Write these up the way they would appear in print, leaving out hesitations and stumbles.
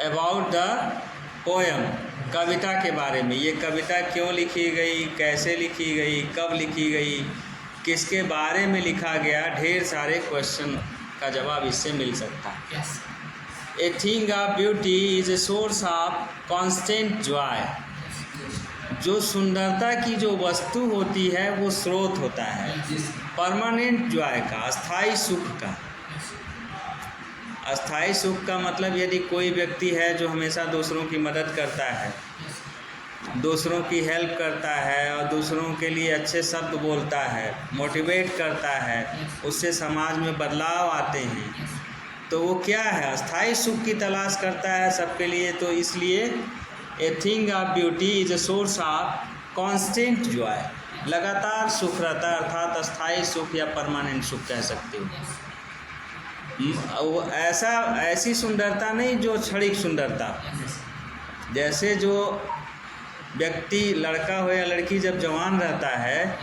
About the poem, कविता के बारे में। ये कविता क्यों लिखी गई, कैसे लिखी गई, कब लिखी गई, किसके बारे में लिखा गया, ढेर सारे क्वेश्चन का जवाब इससे मिल सकता है। ए thing of beauty is a source of constant Joy. जो सुंदरता की जो वस्तु होती है वो स्रोत होता है परमानेंट जॉय का, अस्थाई सुख का। अस्थाई सुख का मतलब यदि कोई व्यक्ति है जो हमेशा दूसरों की मदद करता है, दूसरों की हेल्प करता है और दूसरों के लिए अच्छे शब्द बोलता है, मोटिवेट करता है, उससे समाज में बदलाव आते हैं, तो वो क्या है, अस्थाई सुख की तलाश करता है सबके लिए। तो इसलिए ए thing of beauty is a source of constant Joy, लगातार सुख रहता है, अर्थात अस्थाई सुख या परमानेंट सुख कह सकते हो। वो ऐसी सुंदरता नहीं जो क्षणिक सुंदरता। जैसे जो व्यक्ति, लड़का हो या लड़की, जब जवान रहता है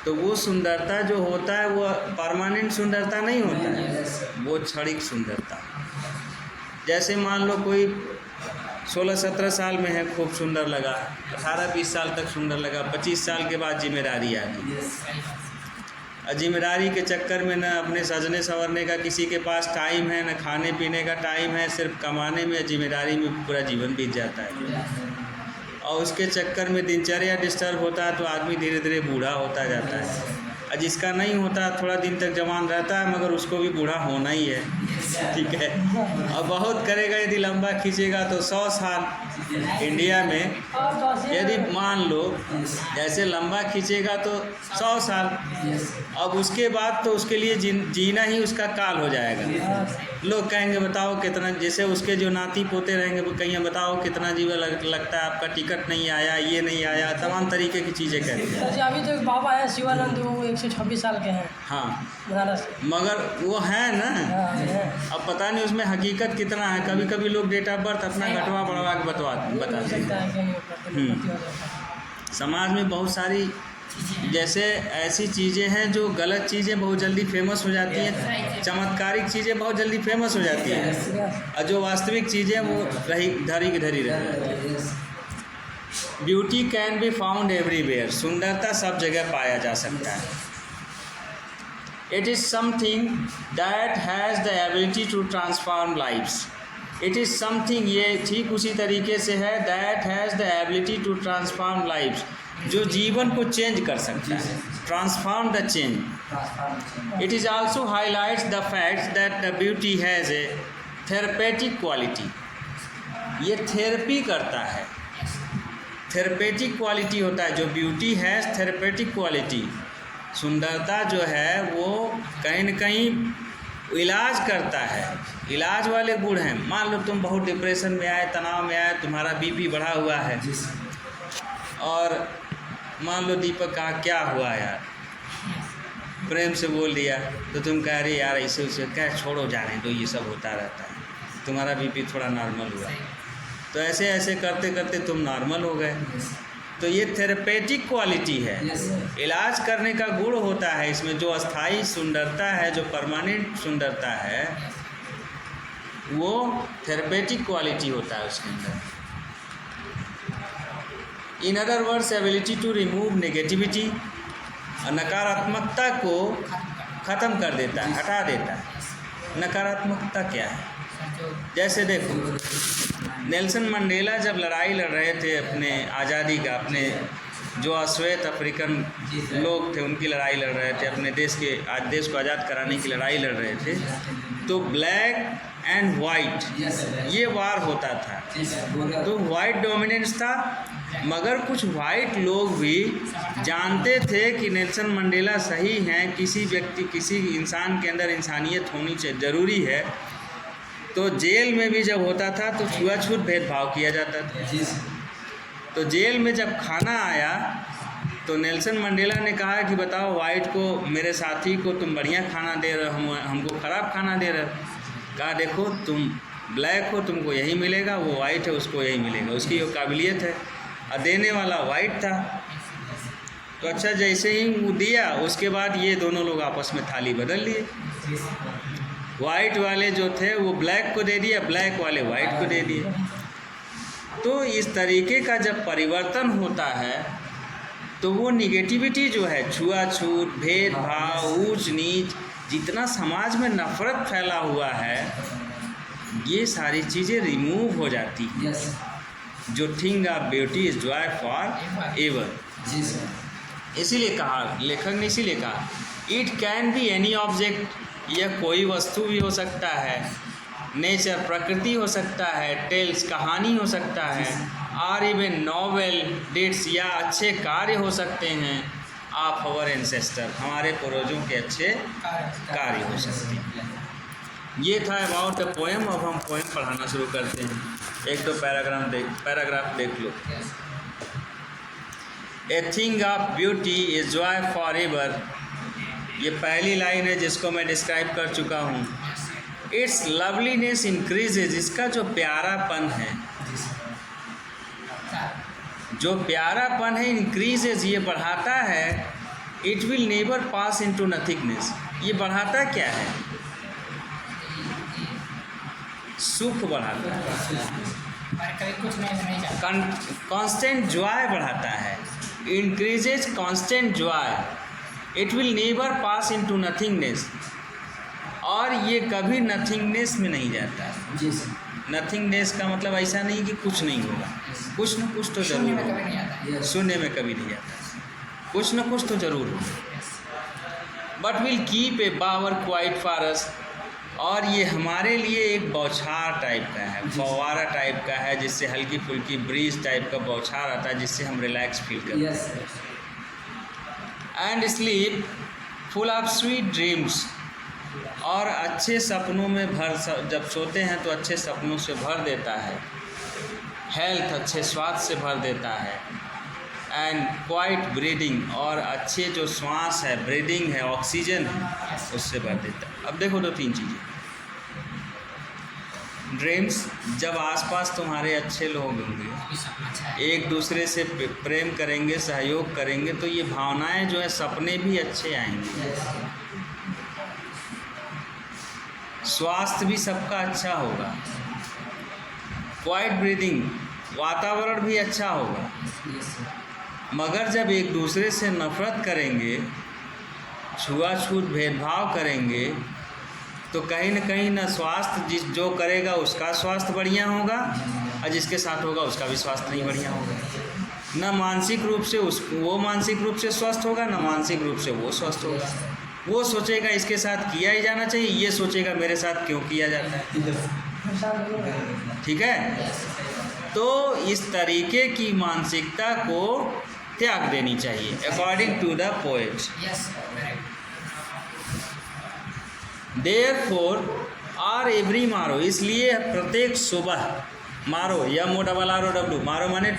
तो वो सुंदरता जो होता है वो परमानेंट सुंदरता नहीं होता है, वो क्षणिक सुंदरता। जैसे मान लो कोई 16-17 साल में है, खूब सुंदर लगा, 18-20 साल तक सुंदर लगा, 25 साल के बाद जिम्मेदारी आ गई। जिम्मेदारी के चक्कर में न अपने सजने संवरने का किसी के पास टाइम है, न खाने पीने का टाइम है, सिर्फ कमाने में, जिम्मेदारी में पूरा जीवन बीत जाता है। और उसके चक्कर में दिनचर्या डिस्टर्ब होता है तो आदमी धीरे धीरे बूढ़ा होता जाता है। और जिसका नहीं होता थोड़ा दिन तक जवान रहता है, मगर उसको भी बूढ़ा होना ही है, ठीक है। और बहुत करेगा, यदि लंबा खींचेगा तो 100 साल इंडिया में, यदि मान लो जैसे लंबा खींचेगा तो 100 साल। अब उसके बाद तो उसके लिए जीना ही उसका काल हो जाएगा। लोग कहेंगे बताओ कितना, जैसे उसके जो नाती पोते रहेंगे वो कहेंगे बताओ कितना जीवन लगता है, आपका टिकट नहीं आया, ये नहीं आया, तमाम तरीके की चीज़ें कहते हैं। अभी तो बाबा है शिवानंद, वो 126 साल के हैं। हाँ, बनारस, मगर वो है ना। अब पता नहीं उसमें हकीकत कितना है। कभी कभी लोग डेट ऑफ बर्थ अपना घटवा बढ़वा के बताते हैं। समाज में बहुत सारी जैसे ऐसी चीज़ें हैं जो गलत चीज़ें बहुत जल्दी फेमस हो जाती हैं, चमत्कारिक चीज़ें बहुत जल्दी फेमस हो जाती हैं, और जो वास्तविक चीज़ें वो धरी की धरी रहती हैं। Beauty can be found everywhere, सुंदरता सब जगह पाया जा सकता है। It is something that has the ability to transform lives. It is something, ये ठीक उसी तरीके से है, that has the ability to transform lives, जो जीवन को चेंज कर सकता है, transform the change. It is also highlights the fact that the beauty has a therapeutic quality. ये थेरेपी करता है, थेरेपेटिक क्वालिटी होता है। जो ब्यूटी हैज़ थेरेपेटिक क्वालिटी, सुंदरता जो है वो कहीं न कहीं इलाज करता है, इलाज वाले गुण हैं। मान लो तुम बहुत डिप्रेशन में आए, तनाव में आए, तुम्हारा बीपी बढ़ा हुआ है, और मान लो दीपक कहा क्या हुआ यार, प्रेम से बोल दिया, तो तुम कह रहे यार ऐसे उसे क्या, छोड़ो जाने दो, ये सब होता रहता है, तुम्हारा बीपी थोड़ा नॉर्मल हुआ। तो ऐसे ऐसे करते करते तुम नॉर्मल हो गए। तो ये थेरेपेटिक क्वालिटी है, इलाज करने का गुण होता है इसमें। जो अस्थाई सुंदरता है, जो परमानेंट सुंदरता है, वो थेरेपेटिक क्वालिटी होता है उसके अंदर। In other words, ability to remove negativity, नकारात्मकता को ख़त्म कर देता है, हटा देता है। नकारात्मकता क्या है? जैसे देखो, नेल्सन मंडेला जब लड़ाई लड़ रहे थे अपने आज़ादी का, अपने जो अश्वेत अफ्रीकन लोग थे उनकी लड़ाई लड़ रहे थे, अपने देश को आज़ाद कराने की लड़ाई लड़ रहे थे, तो ब्लैक एंड वाइट ये वार होता था। तो वाइट डोमिनेंस था, मगर कुछ वाइट लोग भी जानते थे कि नेल्सन मंडेला सही हैं, किसी व्यक्ति, किसी इंसान के अंदर इंसानियत होनी चाहिए, ज़रूरी है। तो जेल में भी जब होता था तो छुआछूत भेदभाव किया जाता था। तो जेल में जब खाना आया तो नेल्सन मंडेला ने कहा कि बताओ, वाइट को, मेरे साथी को तुम बढ़िया खाना दे रहे हो, हमको ख़राब खाना दे रहे हो। कहा देखो, तुम ब्लैक हो, तुमको यही मिलेगा, वो वाइट है, उसको यही मिलेगा, उसकी वो काबिलियत है। और देने वाला वाइट था। तो अच्छा, जैसे ही वो दिया उसके बाद ये दोनों लोग आपस में थाली बदल लिए। वाइट वाले जो थे वो ब्लैक को दे दिया, ब्लैक वाले वाइट को दे दिए। तो इस तरीके का जब परिवर्तन होता है तो वो निगेटिविटी जो है, छुआछूत, भेदभाव, ऊंच नीच, जितना समाज में नफरत फैला हुआ है, ये सारी चीज़ें रिमूव हो जाती हैं। जो thing of beauty is joy for ever. इसीलिए कहा, लेखक ने इसीलिए कहा it can be any object, यह कोई वस्तु भी हो सकता है, नेचर प्रकृति हो सकता है, टेल्स कहानी हो सकता है, और इवन नॉवेल डेट्स या अच्छे कार्य हो सकते हैं ऑफ आवर एंसेस्टर, हमारे पूर्वजों के अच्छे कार्य हो सकते हैं। ये था अबाउट अ पोएम। अब हम पोएम पढ़ाना शुरू करते हैं। एक दो पैराग्राफ देख लो। A thing of beauty is joy for ever, ये पहली लाइन है जिसको मैं डिस्क्राइब कर चुका हूँ। इट्स लवलीनेस इंक्रीजेज, इसका जो प्यारापन है, जो प्यारापन है इंक्रीजेज, ये बढ़ाता है। It will never pass into nothingness, ये बढ़ाता क्या है? सुख बढ़ाता है, कांस्टेंट जॉय बढ़ाता है, increases constant Joy. It will never pass into nothingness, और ये कभी नथिंगनेस में नहीं जाता। नथिंगनेस का मतलब ऐसा नहीं कि कुछ नहीं होगा, कुछ न कुछ तो जरूर होगा। शून्य में कभी नहीं जाता, कुछ न कुछ तो जरूर होगा। But will keep a bower quite for us, और ये हमारे लिए एक बौछार टाइप का है, फव्वारा टाइप का है, जिससे हल्की फुल्की ब्रीज टाइप का बौछार आता है, जिससे हम रिलैक्स फील करते हैं। And sleep full of sweet dreams, और अच्छे सपनों में जब सोते हैं तो अच्छे सपनों से भर देता है। हेल्थ, अच्छे स्वास्थ्य से भर देता है। एंड क्वाइट ब्रीदिंग, और अच्छे जो श्वास है, ब्रीदिंग है, ऑक्सीजन है, उससे भर देता है। अब देखो दो तीन चीज़ें। ड्रीम्स, जब आसपास तुम्हारे अच्छे लोग होंगे, एक दूसरे से प्रेम करेंगे, सहयोग करेंगे, तो ये भावनाएं जो है, सपने भी अच्छे आएंगे। स्वास्थ्य भी सबका अच्छा होगा। क्वाइट ब्रीदिंग, वातावरण भी अच्छा होगा। मगर जब एक दूसरे से नफरत करेंगे, छुआछूत भेदभाव करेंगे, तो कहीं न कहीं न स्वास्थ्य, जो करेगा उसका स्वास्थ्य बढ़िया होगा, और जिसके साथ होगा उसका भी स्वास्थ्य नहीं बढ़िया होगा। न मानसिक रूप से वो मानसिक रूप से स्वस्थ होगा, न मानसिक रूप से वो स्वस्थ होगा। वो सोचेगा इसके साथ किया ही जाना चाहिए, ये सोचेगा मेरे साथ क्यों किया जाता है। ठीक है, तो इस तरीके की मानसिकता को त्याग देनी चाहिए, according to the poet. Therefore are every morrow, इसलिए प्रत्येक सुबह, मारो या MORROW, मारो माने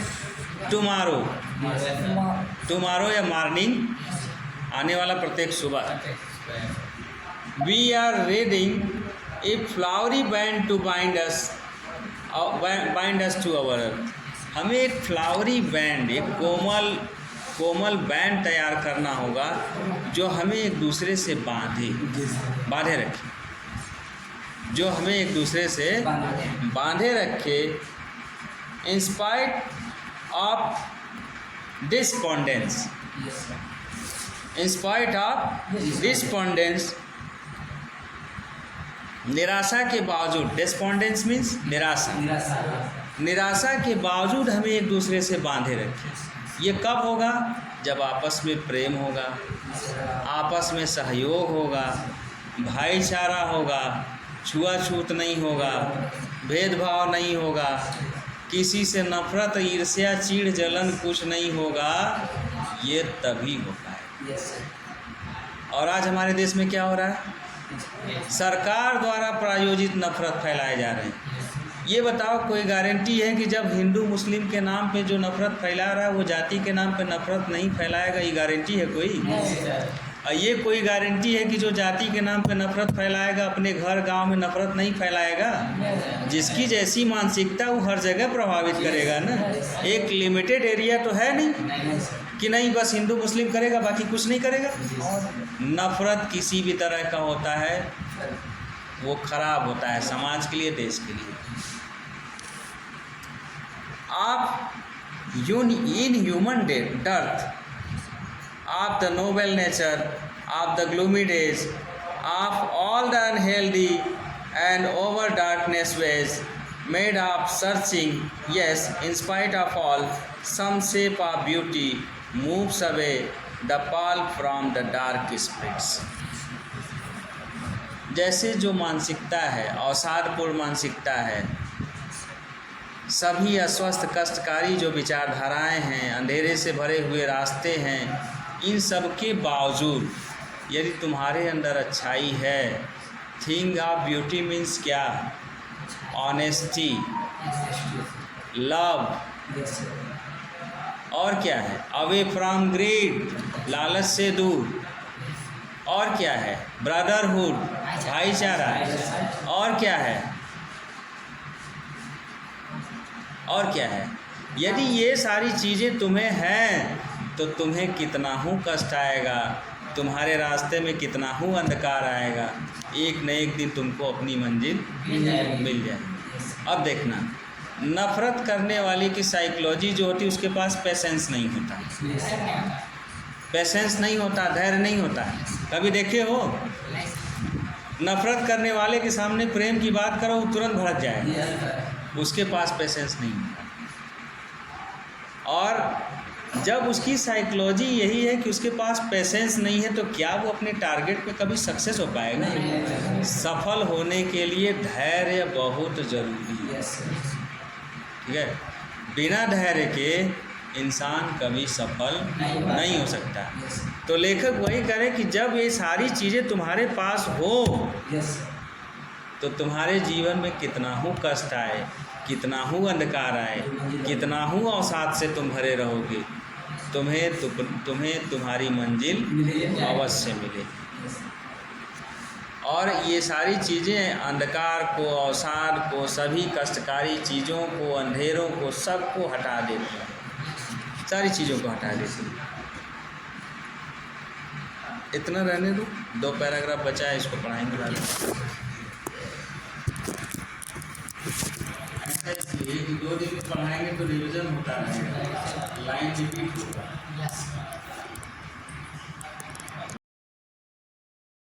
टुमारो, टुमारो या मॉर्निंग, आने वाला प्रत्येक सुबह। We are reading a flowery band to bind us to our earth, हमें एक फ्लावरी बैंड, एक कोमल बैंड तैयार करना होगा, जो हमें एक दूसरे से बांधे रखे, जो हमें एक दूसरे से बांधे रखे। In spite of despondence, in spite of despondence, निराशा के बावजूद, डिस्पोंडेंस मीन्स निराशा, निराशा के बावजूद हमें एक दूसरे से बांधे रखें। ये कब होगा? जब आपस में प्रेम होगा, आपस में सहयोग होगा, भाईचारा होगा, छुआछूत नहीं होगा, भेदभाव नहीं होगा, किसी से नफरत, ईर्ष्या, चीड़, जलन कुछ नहीं होगा। ये तभी होता है। और आज हमारे देश में क्या हो रहा है? सरकार द्वारा प्रायोजित नफरत फैलाए जा रहे हैं। ये बताओ, कोई गारंटी है कि जब हिंदू मुस्लिम के नाम पे जो नफरत फैला रहा है वो जाति के नाम पे नफरत नहीं फैलाएगा? ये गारंटी है कोई? और ये कोई गारंटी है कि जो जाति के नाम पे नफरत फैलाएगा अपने घर गांव में नफरत नहीं फैलाएगा? जिसकी जैसी मानसिकता वो हर जगह प्रभावित करेगा ना। एक लिमिटेड एरिया तो है नहीं कि नहीं बस हिंदू मुस्लिम करेगा बाकी कुछ नहीं करेगा। नफरत किसी भी तरह का होता है वो खराब होता है समाज के लिए, देश के लिए। आप in human dearth, of the noble nature, of the gloomy days, of all the unhealthy and over darkness ways, made of searching, yes, in spite of all, some shape of beauty moves away the pall from the dark spirits. जैसे जो मानसिकता है, अवसादपूर्ण मानसिकता है, सभी अस्वस्थ कष्टकारी जो विचारधाराएं हैं, अंधेरे से भरे हुए रास्ते हैं, इन सब के बावजूद यदि तुम्हारे अंदर अच्छाई है, थिंग ऑफ ब्यूटी मीन्स क्या? ऑनेस्टी, लव, और क्या है? अवे फ्रॉम ग्रीड, लालच से दूर, और क्या है? ब्रदरहुड, भाईचारा, और क्या है? और क्या है? यदि ये सारी चीज़ें तुम्हें हैं तो तुम्हें कितना हूँ कष्ट आएगा, तुम्हारे रास्ते में कितना हूँ अंधकार आएगा, एक न एक दिन तुमको अपनी मंजिल मिल जाए। अब देखना, नफ़रत करने वाले की साइकोलॉजी जो होती है उसके पास पेशेंस नहीं होता, पेशेंस नहीं होता, धैर्य नहीं होता। कभी देखे हो? नफ़रत करने वाले के सामने प्रेम की बात करो वो तुरंत भड़क जाएगा, उसके पास पेशेंस नहीं होता। और जब उसकी साइकोलॉजी यही है कि उसके पास पेशेंस नहीं है तो क्या वो अपने टारगेट पे कभी सक्सेस हो पाएगा? सफल होने के लिए धैर्य बहुत ज़रूरी है, ठीक है? बिना धैर्य के इंसान कभी सफल नहीं हो सकता। तो लेखक वही करे कि जब ये सारी चीज़ें तुम्हारे पास हो तो तुम्हारे जीवन में कितना हूँ कष्ट आए, कितना हूँ अंधकार आए, कितना हूँ अवसाद से तुम भरे रहोगे, तुम्हें तुम्हारी मंजिल अवश्य मिले। और ये सारी चीज़ें अंधकार को, अवसाद को, सभी कष्टकारी चीज़ों को, अंधेरों को, सबको हटा देती हैं, सारी चीज़ों को हटा देती हैं। इतना रहने दो, 2 पैराग्राफ बचा है, इसको पढ़ाएंगे बाद में। ऐसा इसलिए कि 2 दिन में पढ़ाएंगे तो रिवीजन होता रहेगा, लाइन रिपीट होगा।